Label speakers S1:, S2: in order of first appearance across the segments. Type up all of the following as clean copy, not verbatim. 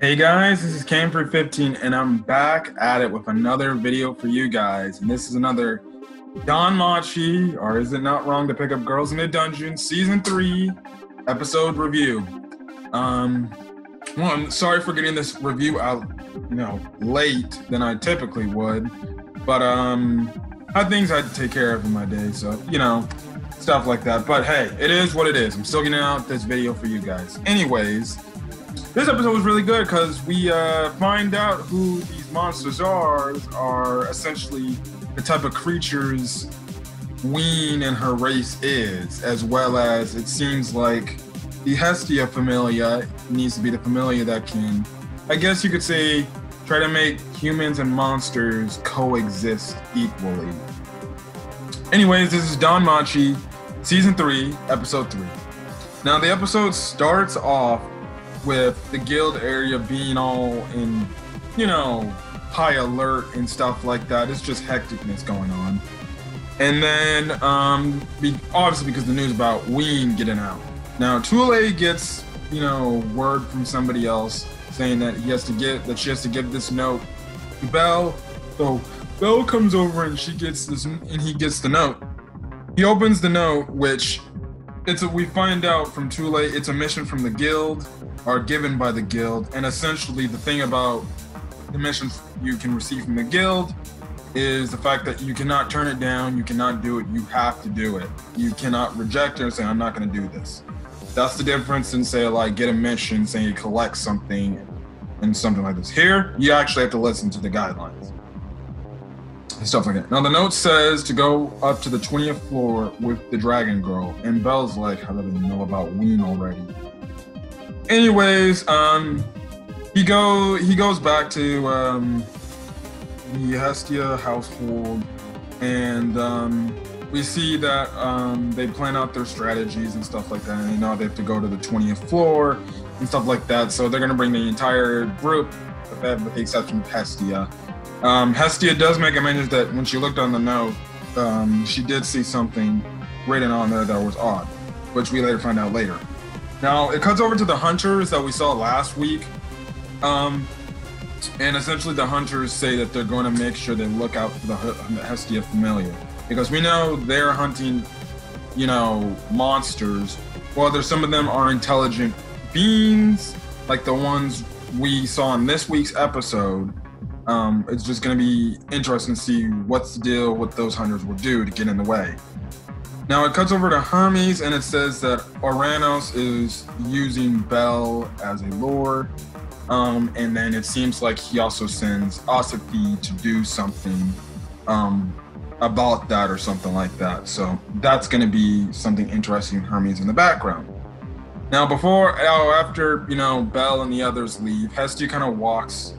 S1: Hey guys, this is Cam315 and I'm back at it with another video for you guys. And this is another DanMachi, or is it not wrong to pick up girls in a dungeon, season 3 episode review. Well, I'm sorry for getting this review out, late than I typically would, but I had things I had to take care of in my day, so stuff like that. But hey, it is what it is. I'm still getting out this video for you guys. Anyways, this episode was really good because we find out who these monsters are essentially the type of creatures Ween and her race is, as well as it seems like the Hestia Familia needs to be the familia that can, I guess you could say, try to make humans and monsters coexist equally. Anyways, this is DanMachi, Season 3, Episode 3. Now, the episode starts off with the guild area being all in, high alert and stuff like that. It's just hecticness going on. And then, obviously because the news about Ween getting out. Now, Tule gets, word from somebody else saying that she has to give this note to Belle. So Belle comes over and he gets the note. He opens the note, which we find out from Tule, it's a mission from the guild, or given by the guild, and essentially the thing about the missions you can receive from the guild is the fact that you cannot turn it down, you cannot do it, you have to do it. You cannot reject it and say, I'm not gonna do this. That's the difference in, say, like, get a mission, saying you collect something and something like this. Here, you actually have to listen to the guidelines and stuff like that. Now, the note says to go up to the 20th floor with the dragon girl, and Belle's like, how do they know about Ween already? Anyways, he goes back to the Hestia household, and we see that they plan out their strategies and stuff like that, and they know they have to go to the 20th floor and stuff like that. So they're gonna bring the entire group, with the exception of Hestia. Hestia does make a mention that when she looked on the note, she did see something written on there that was odd, which we later find out later. Now, it cuts over to the hunters that we saw last week. And essentially the hunters say that they're going to make sure they look out for the Hestia Familia. Because we know they're hunting, monsters. Whether some of them are intelligent beings, like the ones we saw in this week's episode, it's just going to be interesting to see what's the deal, what those hunters will do to get in the way. Now it cuts over to Hermes, and it says that Ouranos is using Belle as a lure, and then it seems like he also sends Asafi to do something about that or something like that. So that's going to be something interesting, Hermes in the background. Now after Belle and the others leave, Hestia kind of walks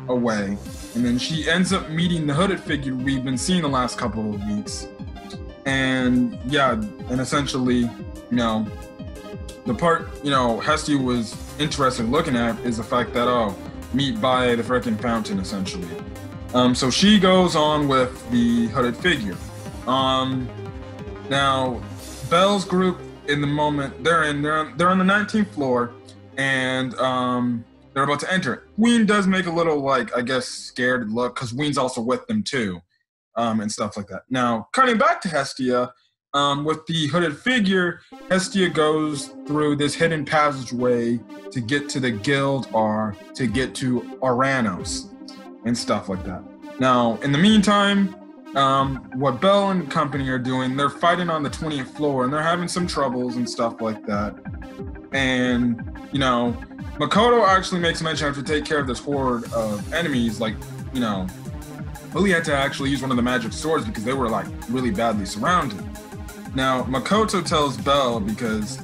S1: away, and then she ends up meeting the hooded figure we've been seeing the last couple of weeks. And essentially, the part, Hestia was interested in looking at is the fact that, meet by the freaking fountain, essentially. So she goes on with the hooded figure. Now, Belle's group in the moment, they're on the 19th floor, and they're about to enter. Ween does make a little, scared look, because Ween's also with them too. And stuff like that. Now, cutting back to Hestia, with the hooded figure, Hestia goes through this hidden passageway to get to the guild, or to get to Ouranos and stuff like that. Now, in the meantime, what Belle and company are doing, they're fighting on the 20th floor, and they're having some troubles and stuff like that. And, Makoto actually makes mention of to take care of this horde of enemies, Lily had to actually use one of the magic swords because they were really badly surrounded. Now, Makoto tells Belle, because,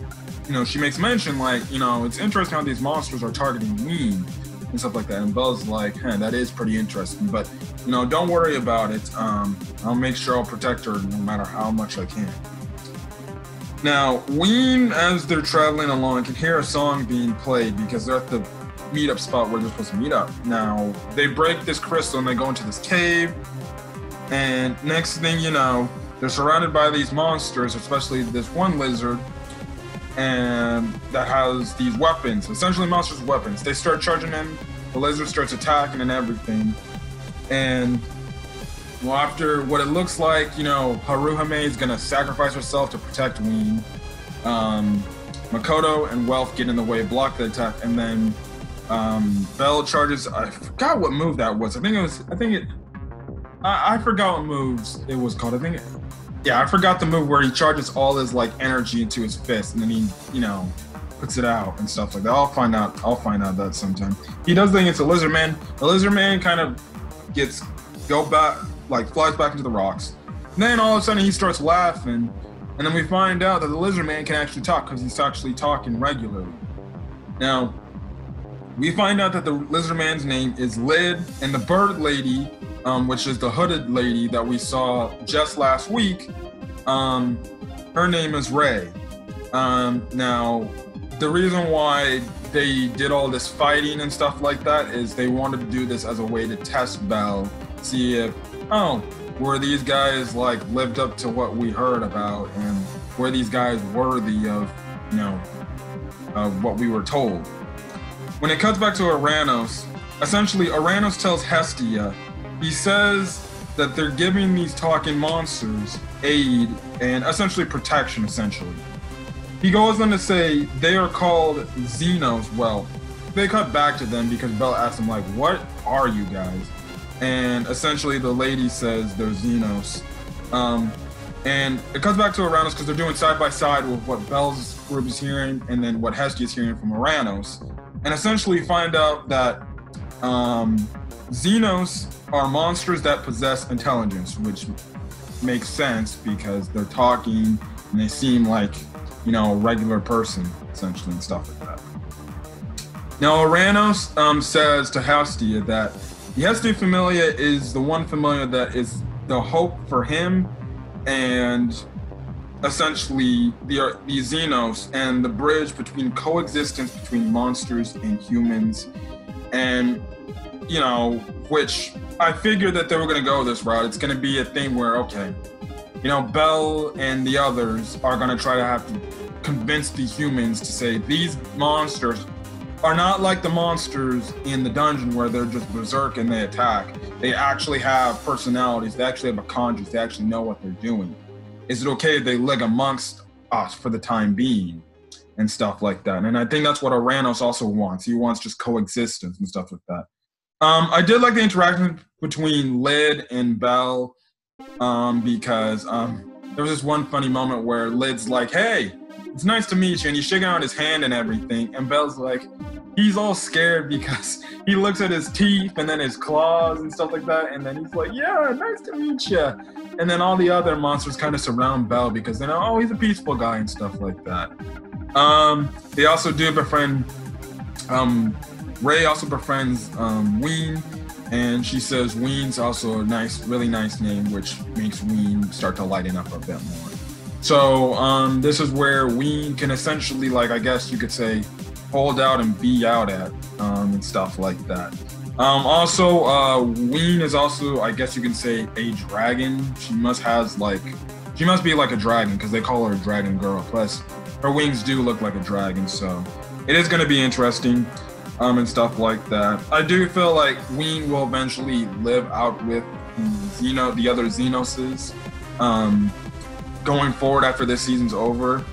S1: she makes mention it's interesting how these monsters are targeting Ween and stuff like that. And Belle's like, that is pretty interesting, but, don't worry about it. I'll make sure I'll protect her no matter how much I can. Now, Ween, as they're traveling along, can hear a song being played because they're at the meetup spot where they're supposed to meet up. Now, they break this crystal and they go into this cave, and next thing you know, they're surrounded by these monsters, especially this one lizard, and that has these weapons, essentially monsters' weapons. They start charging him, the lizard starts attacking and everything. And well, after what it looks like, you know, Haruhime is gonna sacrifice herself to protect Ween. Makoto and Wealth get in the way, block the attack, and then Bell charges. I forgot what move that was. I forgot what moves it was called. I forgot the move where he charges all his like energy into his fist, and then he, you know, puts it out and stuff like that. I'll find out that sometime. He does think it's a lizard man. The lizard man kind of flies back into the rocks. And then all of a sudden he starts laughing, and then we find out that the lizard man can actually talk because he's actually talking regularly. Now, we find out that the lizard man's name is Lid, and the bird lady, which is the hooded lady that we saw just last week, her name is Ray. Now, the reason why they did all this fighting and stuff like that is they wanted to do this as a way to test Bell, see if, were these guys like lived up to what we heard about, and were these guys worthy of, you know, of what we were told. When it cuts back to Ouranos, essentially Ouranos tells Hestia, he says that they're giving these talking monsters aid and essentially protection, essentially. He goes on to say they are called Xenos. Well, they cut back to them because Bell asked him, like, what are you guys? And essentially the lady says they're Xenos. And it comes back to Ouranos because they're doing side by side with what Bell's group is hearing and then what Hestia is hearing from Ouranos. And essentially find out that Xenos are monsters that possess intelligence, which makes sense because they're talking and they seem like, you know, a regular person, essentially, and stuff like that. Now, Ouranos says to Hestia that the Hestia Familia is the one familia that is the hope for him and essentially the Xenos and the bridge between coexistence between monsters and humans. And, you know, which I figured that they were going to go this route. It's going to be a thing where, okay, you know, Bell and the others are going to try to have to convince the humans to say these monsters are not like the monsters in the dungeon where they're just berserk and they attack. They actually have personalities. They actually have a conscience. They actually know what they're doing. Is it okay if they live amongst us for the time being and stuff like that? And I think that's what Ouranos also wants. He wants just coexistence and stuff like that. I did like the interaction between Lid and Bell because there was this one funny moment where Lid's like, hey, it's nice to meet you, and he's shaking out his hand and everything, and Bell's like, he's all scared because he looks at his teeth and then his claws and stuff like that, and then he's like, yeah, nice to meet you. And then all the other monsters kind of surround Bell because they know, oh, he's a peaceful guy and stuff like that. They also do befriend, Ray also befriends Ween, and she says Ween's also a nice, really nice name, which makes Ween start to lighten up a bit more. So this is where Ween can essentially, like, I guess you could say, hold out and be out at and stuff like that. Also, Ween is also, I guess you can say, a dragon. She must be like a dragon because they call her a dragon girl. Plus, her wings do look like a dragon, so it is going to be interesting and stuff like that. I do feel like Ween will eventually live out with the other Xenoses going forward after this season's over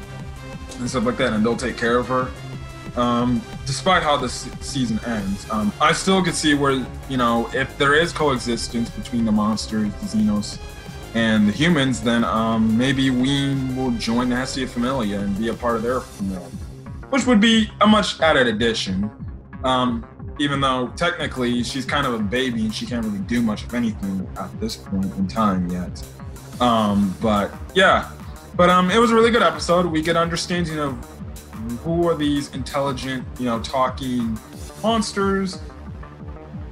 S1: and stuff like that, and they'll take care of her. Despite how this season ends, I still could see where, you know, if there is coexistence between the monsters, the Xenos, and the humans, then maybe Ween will join the Hestia Familia and be a part of their familia, which would be a much added addition. Even though technically she's kind of a baby and she can't really do much of anything at this point in time yet. But yeah, it was a really good episode. We get understanding of who are these intelligent, you know, talking monsters.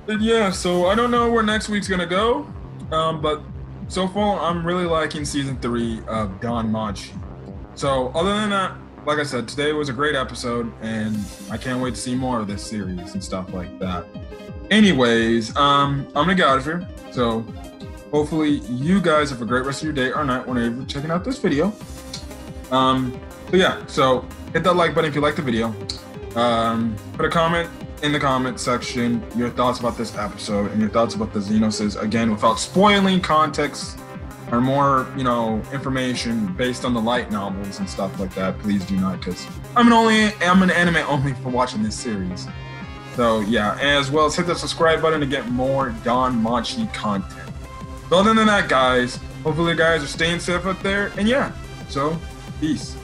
S1: And yeah, so I don't know where next week's gonna go, but so far I'm really liking season 3 of DanMachi. So other than that, like I said, today was a great episode, and I can't wait to see more of this series and stuff like that. Anyways, I'm gonna get out of here. So hopefully you guys have a great rest of your day or night whenever you're checking out this video. So yeah, so hit that like button if you like the video. Put a comment in the comment section, your thoughts about this episode and your thoughts about the Xenoses, again, without spoiling context or more, information based on the light novels and stuff like that. Please do not, because I'm an anime only for watching this series. So yeah, as well as hit the subscribe button to get more DanMachi content. So other than that, guys, hopefully you guys are staying safe out there, and yeah, so peace.